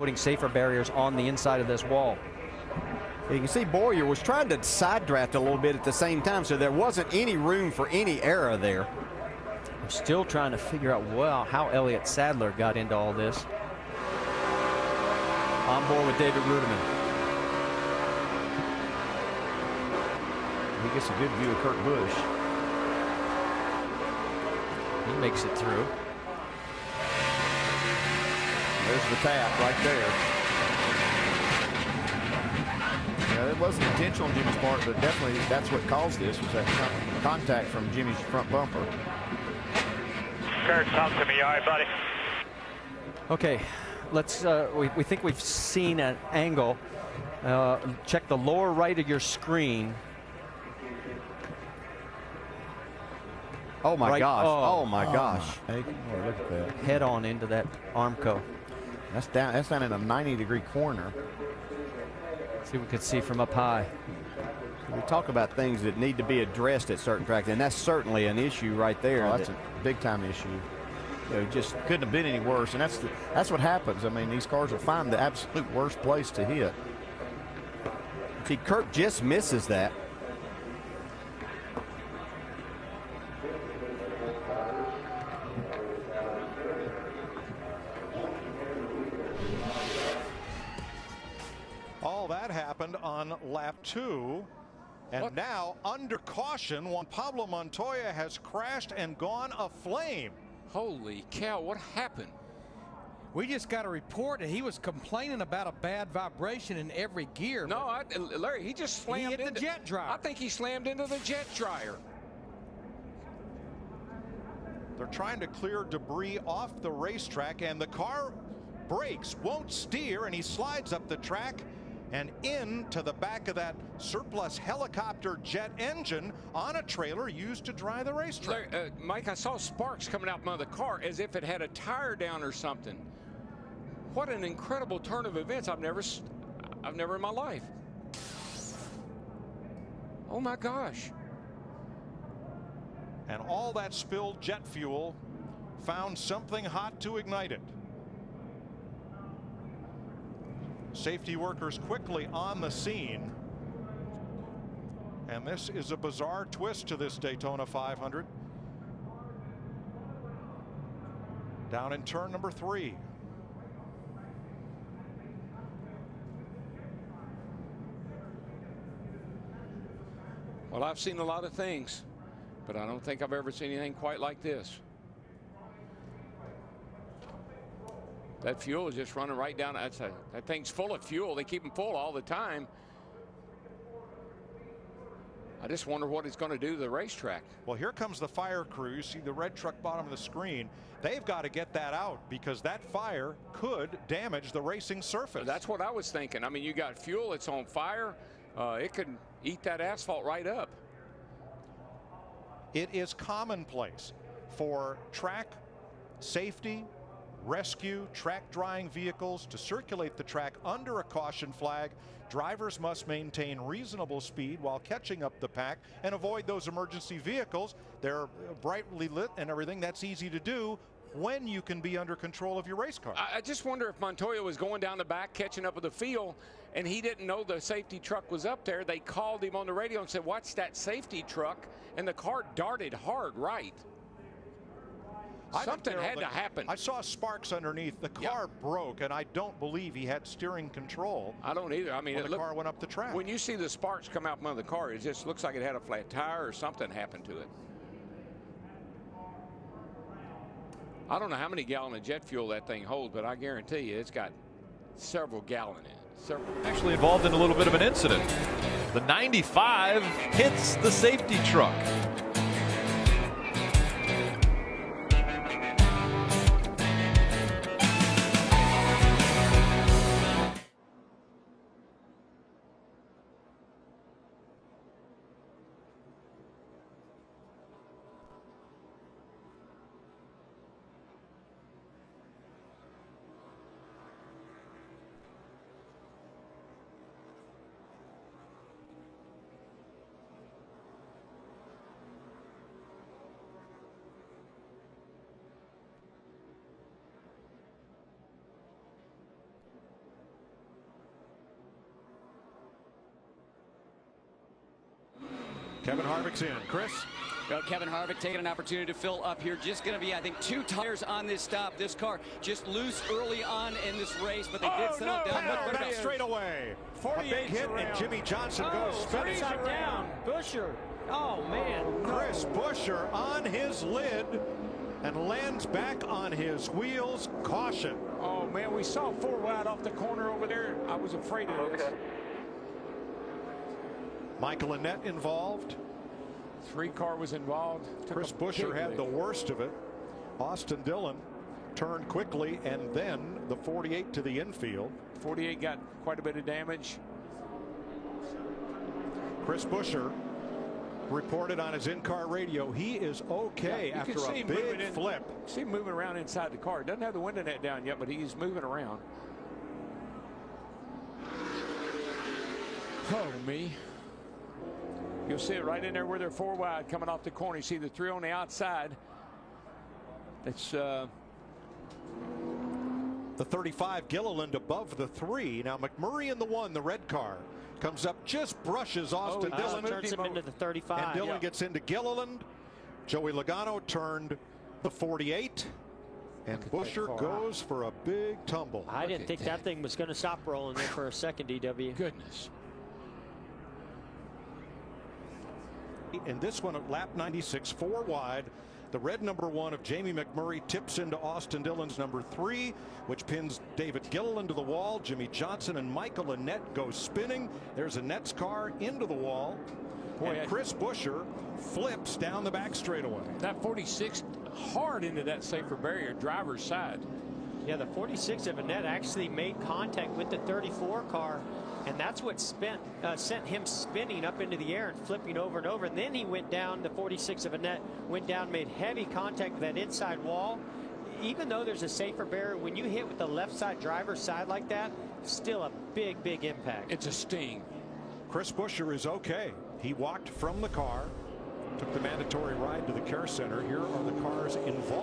putting safer barriers on the inside of this wall. You can see Boyer was trying to side draft a little bit at the same time, so there wasn't any room for any error there. I'm still trying to figure out, well, how Elliott Sadler got into all this. On board with David Rudiman. He gets a good view of Kurt Busch. He makes it through. There's the tap right there. It wasn't intentional on Jimmy's part, but definitely that's what caused this, was that contact from Jimmy's front bumper. Kurt, talk to me. All right, buddy. Okay, let's, we think we've seen an angle. Check the lower right of your screen. Oh my gosh, oh my gosh. Hey, look at that. Head on into that Armco. That's down in a 90-degree corner. See what we could see from up high. We talk about things that need to be addressed at certain tracks, and that's certainly an issue right there. Oh, that's a big-time issue. You know, just couldn't have been any worse, and that's what happens. I mean, these cars will find the absolute worst place to hit. See, Kurt just misses that. All that happened on lap 2. And now, under caution, Juan Pablo Montoya has crashed and gone aflame. Holy cow, what happened? We just got a report that he was complaining about a bad vibration in every gear. No, Larry, he just slammed into the jet dryer. I think he slammed into the jet dryer. They're trying to clear debris off the racetrack, and the car brakes, won't steer, and he slides up the track and into the back of that surplus helicopter jet engine on a trailer used to dry the racetrack. Larry, Mike, I saw sparks coming out from the car as if it had a tire down or something. What an incredible turn of events. I've never in my life. Oh my gosh. And all that spilled jet fuel found something hot to ignite it. Safety workers quickly on the scene. And this is a bizarre twist to this Daytona 500. Down in turn number 3. Well, I've seen a lot of things, but I don't think I've ever seen anything quite like this. That fuel is just running right down. That thing's full of fuel. They keep them full all the time. I just wonder what it's going to do to the racetrack. Well, here comes the fire crew. You see the red truck bottom of the screen. They've got to get that out because that fire could damage the racing surface. That's what I was thinking. I mean, you got fuel, it's on fire. It could eat that asphalt right up. It is commonplace for track safety, rescue, track drying vehicles to circulate the track under a caution flag. Drivers must maintain reasonable speed while catching up the pack and avoid those emergency vehicles. They're brightly lit and everything. That's easy to do when you can be under control of your race car. I just wonder if Montoya was going down the back catching up with the field and he didn't know the safety truck was up there. They called him on the radio and said, "Watch that safety truck," and the car darted hard right. Something had to happen. I saw sparks underneath. The car broke, and I don't believe he had steering control. I don't either. I mean, the car went up the track. When you see the sparks come out from the car, it just looks like it had a flat tire or something happened to it. I don't know how many gallons of jet fuel that thing holds, but I guarantee you it's got several gallons in it. Actually involved in a little bit of an incident. The 95 hits the safety truck. Kevin Harvick's in. Chris? Well, Kevin Harvick taking an opportunity to fill up here. Just going to be, I think, 2 tires on this stop. This car just loose early on in this race, but they did settle down much better. Back straight away. A big hit, and Jimmy Johnson goes spinning. Upside down. Busher. Oh, man. Chris Buescher on his lid and lands back on his wheels. Caution. Oh, man, we saw 4 wide off the corner over there. I was afraid of this. Michael Annett involved. 3 car was involved. Chris Buescher had the worst of it. Austin Dillon turned quickly, and then the 48 to the infield. 48 got quite a bit of damage. Chris Buescher reported on his in-car radio he is okay after a big flip. See him moving around inside the car. Doesn't have the window net down yet, but he's moving around. Oh, me. You'll see it right in there where they're 4 wide coming off the corner. You see the 3 on the outside. It's the 35 Gilliland above the 3. Now McMurray in the 1, the red car, comes up, just brushes Austin Dillon. Turns him into the 35. And Dillon gets into Gilliland. Joey Logano turned the 48. And Buescher goes for a big tumble. I didn't think that thing was going to stop rolling there for a second, DW. goodness. In this one at lap 96, 4 wide, the red number 1 of Jamie McMurray tips into Austin Dillon's number 3, which pins David Gilliland to the wall. Jimmy Johnson and Michael Annett go spinning. There's Annett's car into the wall. And Chris Buescher flips down the back straightaway. That 46 hard into that safer barrier, driver's side. Yeah, the 46 of Annett actually made contact with the 34 car, and that's what sent him spinning up into the air and flipping over and over. And then he went down, the 46 of Annett went down, made heavy contact with that inside wall. Even though there's a safer barrier, when you hit with the left side driver's side like that, still a big, big impact. It's a sting. Chris Buescher is okay. He walked from the car, took the mandatory ride to the care center. Here are the cars involved.